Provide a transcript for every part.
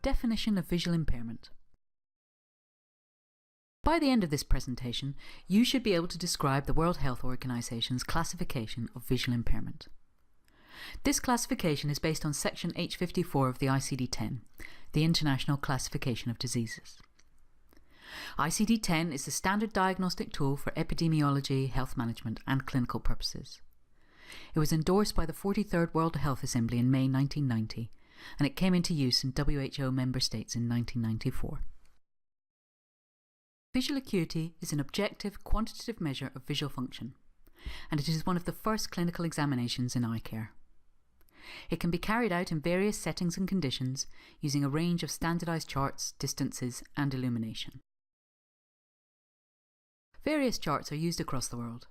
Definition of visual impairment. By the end of this presentation, you should be able to describe the World Health Organization's classification of visual impairment. This classification is based on section H54 of the ICD-10, the International Classification of Diseases. ICD-10 is the standard diagnostic tool for epidemiology, health management and clinical purposes. It was endorsed by the 43rd World Health Assembly in May 1990, and it came into use in WHO member states in 1994. Visual acuity is an objective, quantitative measure of visual function, and it is one of the first clinical examinations in eye care. It can be carried out in various settings and conditions using a range of standardized charts, distances, and illumination. Various charts are used across the world.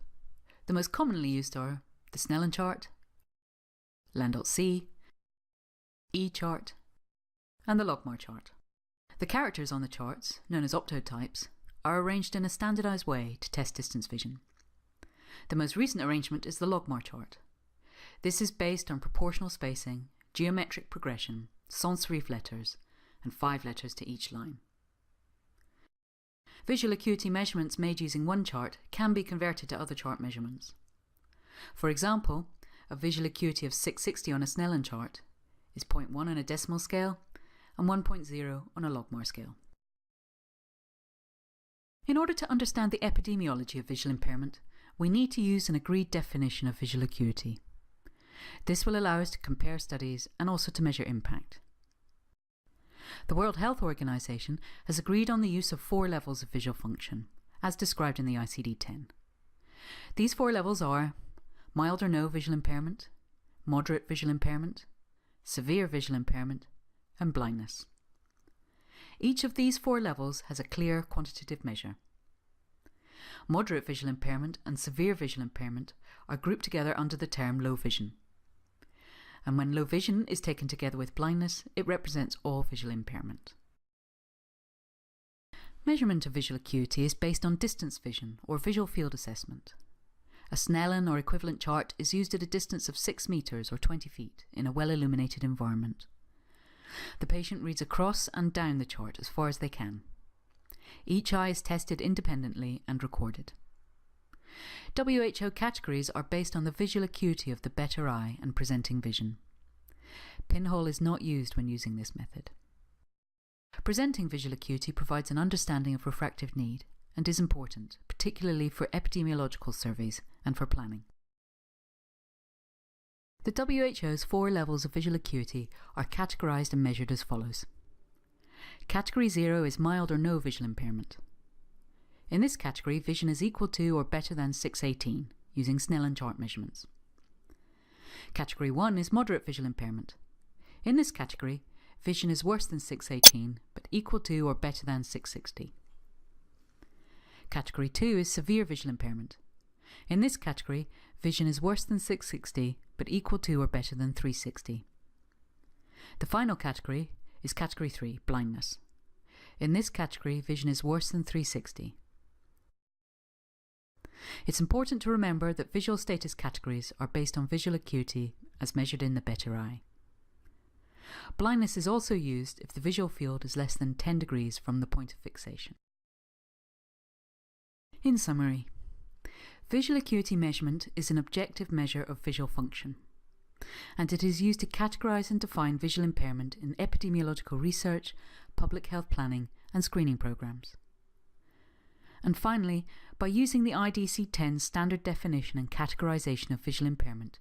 The most commonly used are the Snellen chart, Landolt-C, E-chart, and the Logmar chart. The characters on the charts, known as optotypes, are arranged in a standardized way to test distance vision. The most recent arrangement is the Logmar chart. This is based on proportional spacing, geometric progression, sans serif letters, and 5 letters to each line. Visual acuity measurements made using one chart can be converted to other chart measurements. For example, a visual acuity of 660 on a Snellen chart is 0.1 on a decimal scale and 1.0 on a Logmar scale. In order to understand the epidemiology of visual impairment, we need to use an agreed definition of visual acuity. This will allow us to compare studies and also to measure impact. The World Health Organization has agreed on the use of 4 levels of visual function, as described in the ICD-10. These 4 levels are mild or no visual impairment, moderate visual impairment, severe visual impairment, and blindness. Each of these 4 levels has a clear quantitative measure. Moderate visual impairment and severe visual impairment are grouped together under the term low vision. And when low vision is taken together with blindness, it represents all visual impairment. Measurement of visual acuity is based on distance vision or visual field assessment. A Snellen or equivalent chart is used at a distance of 6 meters or 20 feet in a well-illuminated environment. The patient reads across and down the chart as far as they can. Each eye is tested independently and recorded. WHO categories are based on the visual acuity of the better eye and presenting vision. Pinhole is not used when using this method. Presenting visual acuity provides an understanding of refractive need and is important, particularly for epidemiological surveys and for planning. The WHO's 4 levels of visual acuity are categorized and measured as follows. Category 0 is mild or no visual impairment. In this category, vision is equal to or better than 618, using Snellen chart measurements. Category 1 is moderate visual impairment. In this category, vision is worse than 618, but equal to or better than 660. Category 2 is severe visual impairment. In this category, vision is worse than 660, but equal to or better than 360. The final category is Category 3, blindness. In this category, vision is worse than 360. It's important to remember that visual status categories are based on visual acuity as measured in the better eye. Blindness is also used if the visual field is less than 10 degrees from the point of fixation. In summary, visual acuity measurement is an objective measure of visual function, and it is used to categorize and define visual impairment in epidemiological research, public health planning and screening programs. And finally, by using the ICD-10 standard definition and categorization of visual impairment,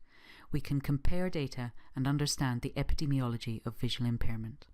we can compare data and understand the epidemiology of visual impairment.